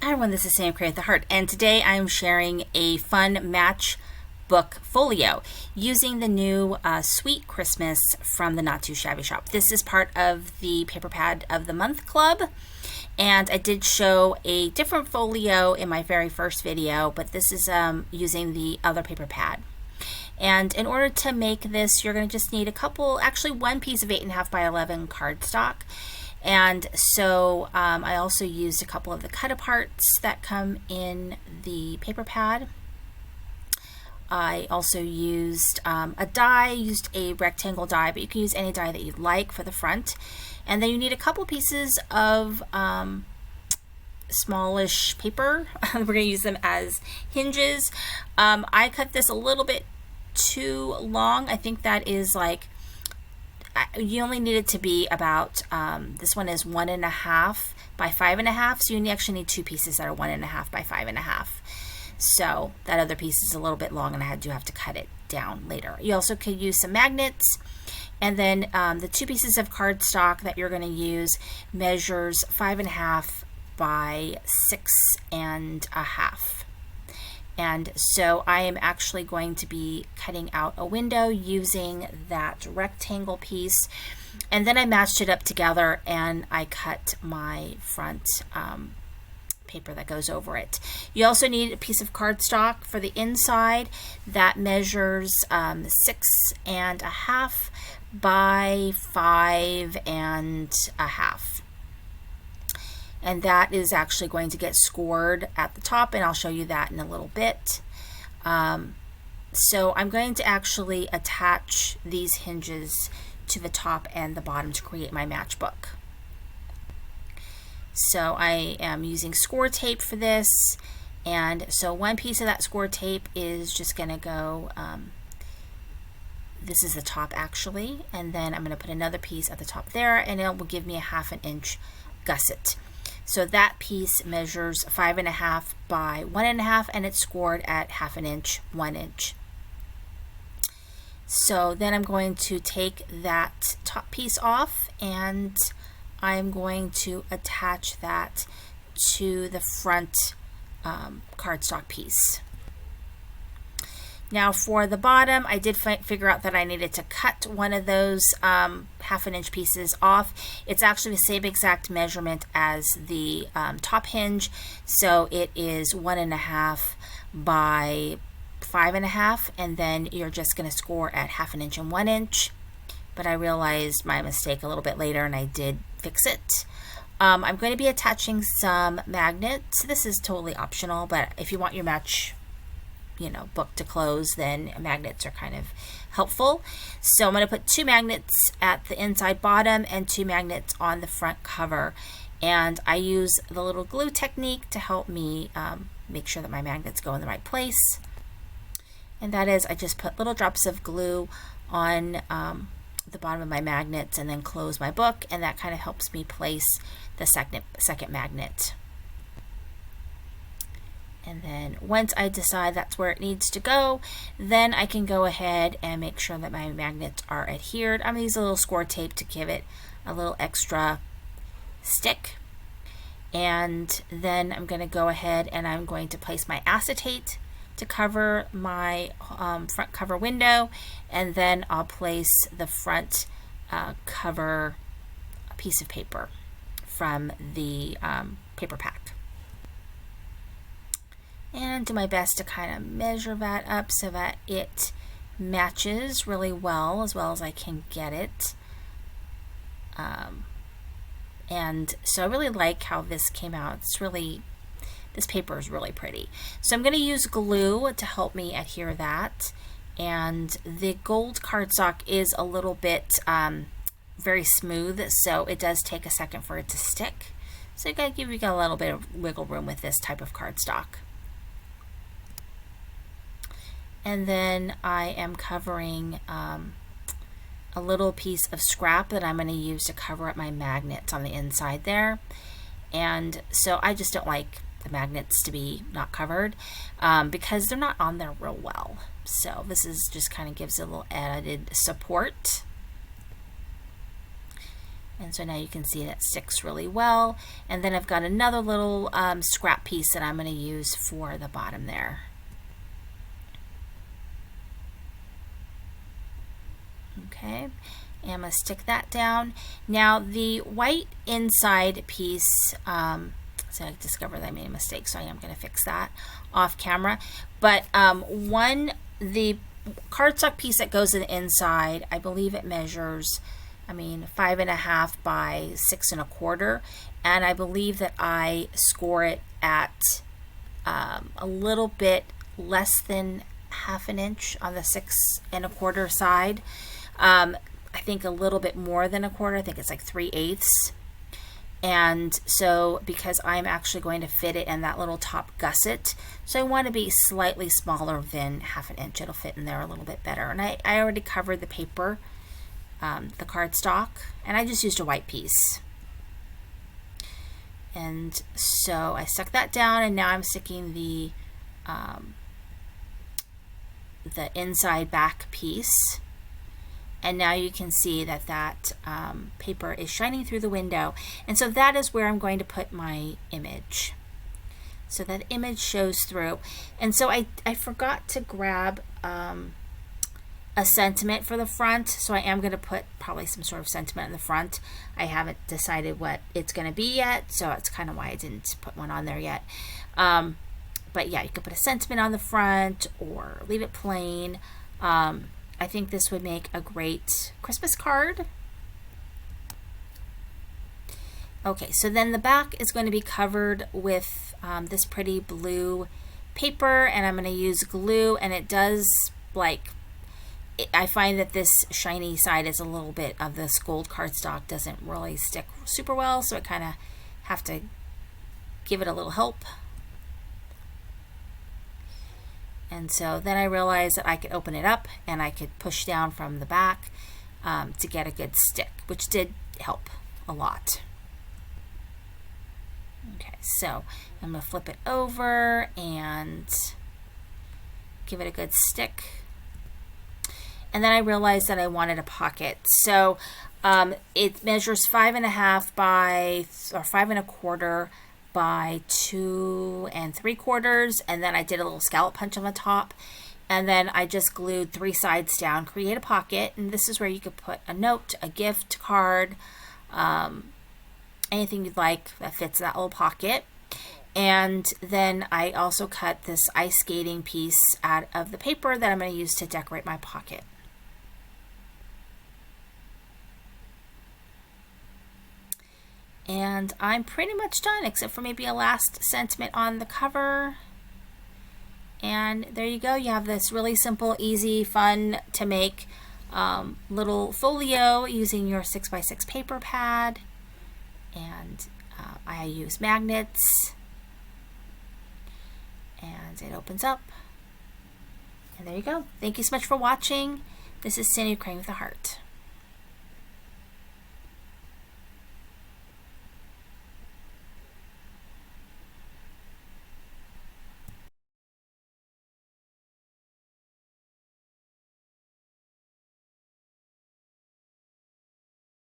Hi everyone, this is Sam Create the Heart, and today I'm sharing a fun Matchbook folio using the new Sweet Christmas from the Not Too Shabby shop. This is part of the Paper Pad of the Month Club, and I did show a different folio in my very first video, but this is using the other paper pad. And in order to make this, you're going to just need actually one piece of 8.5 by 11 cardstock. And so I also used a couple of the cut-aparts that come in the paper pad. I also used a die, used a rectangle die, but you can use any die that you'd like for the front. And then you need a couple pieces of smallish paper. We're going to use them as hinges. I cut this a little bit too long. I think that is like, you only need it to be about, this one is 1.5 by 5.5, so you actually need two pieces that are 1.5 by 5.5. So that other piece is a little bit long and I do have to cut it down later. You also could use some magnets, and then the two pieces of cardstock that you're going to use measures 5.5 by 6.5. And so I am actually going to be cutting out a window using that rectangle piece. And then I matched it up together and I cut my front paper that goes over it. You also need a piece of cardstock for the inside that measures 6.5 by 5.5. And that is actually going to get scored at the top, and I'll show you that in a little bit. So I'm going to actually attach these hinges to the top and the bottom to create my matchbook. So I am using score tape for this, and so one piece of that score tape is just going to go, this is the top actually, and then I'm going to put another piece at the top there, and it will give me a 1/2 inch gusset. So that piece measures 5.5 by 1.5, and it's scored at 1/2 inch, 1 inch. So then I'm going to take that top piece off, and I'm going to attach that to the front cardstock piece. Now for the bottom, I did figure out that I needed to cut one of those 1/2 inch pieces off. It's actually the same exact measurement as the top hinge, so it is 1.5 by 5.5, and then you're just going to score at 1/2 inch and 1 inch. But I realized my mistake a little bit later and I did fix it. I'm going to be attaching some magnets. This is totally optional, but if you want your book to close, then magnets are kind of helpful. So I'm going to put 2 magnets at the inside bottom and 2 magnets on the front cover, and I use the little glue technique to help me make sure that my magnets go in the right place. And that is, I just put little drops of glue on the bottom of my magnets and then close my book, and that kind of helps me place the second magnet. And then once I decide that's where it needs to go, then I can go ahead and make sure that my magnets are adhered. I'm going to use a little score tape to give it a little extra stick. And then I'm going to go ahead and I'm going to place my acetate to cover my front cover window, and then I'll place the front cover piece of paper from the paper pack. And do my best to kind of measure that up so that it matches really well as I can get it. And so I really like how this came out. This paper is really pretty. So I'm going to use glue to help me adhere that. And the gold cardstock is a little bit very smooth, so it does take a second for it to stick. So you got a little bit of wiggle room with this type of cardstock. And then I am covering a little piece of scrap that I'm going to use to cover up my magnets on the inside there. And so I just don't like the magnets to be not covered because they're not on there real well. So this is just kind of gives it a little added support. And so now you can see that sticks really well. And then I've got another little scrap piece that I'm going to use for the bottom there. Okay, and I'm going to stick that down. Now the white inside piece, so I discovered that I made a mistake, so I am going to fix that off camera. But the cardstock piece that goes in the inside, I believe it measures, 5.5 by 6 1/4, and I believe that I score it at a little bit less than 1/2 inch on the 6 1/4 side. I think a little bit more than 1/4. I think it's like 3/8. And so because I'm actually going to fit it in that little top gusset, so I want to be slightly smaller than 1/2 inch. It'll fit in there a little bit better. And I already covered the paper, the cardstock, and I just used a white piece. And so I stuck that down, and now I'm sticking the inside back piece. And now you can see that paper is shining through the window. And so that is where I'm going to put my image. So that image shows through. And so I forgot to grab a sentiment for the front. So I am going to put probably some sort of sentiment in the front. I haven't decided what it's going to be yet. So that's kind of why I didn't put one on there yet. But yeah, you could put a sentiment on the front or leave it plain. I think this would make a great Christmas card. Okay, so then the back is going to be covered with this pretty blue paper, and I'm going to use glue, and it does, I find that this shiny side is a little bit of this gold cardstock doesn't really stick super well, so I kind of have to give it a little help. And so then I realized that I could open it up and I could push down from the back to get a good stick, which did help a lot. Okay, so I'm going to flip it over and give it a good stick. And then I realized that I wanted a pocket. So it measures 5.5 by, or 5 1/4 by 2 3/4, and then I did a little scallop punch on the top, and then I just glued 3 sides down, create a pocket, and this is where you could put a note, a gift card, anything you'd like that fits that little pocket. And then I also cut this ice skating piece out of the paper that I'm going to use to decorate my pocket. And I'm pretty much done, except for maybe a last sentiment on the cover. And there you go. You have this really simple, easy, fun to make little folio using your 6x6 paper pad. And I use magnets. And it opens up. And there you go. Thank you so much for watching. This is Sandy Crane with a Heart.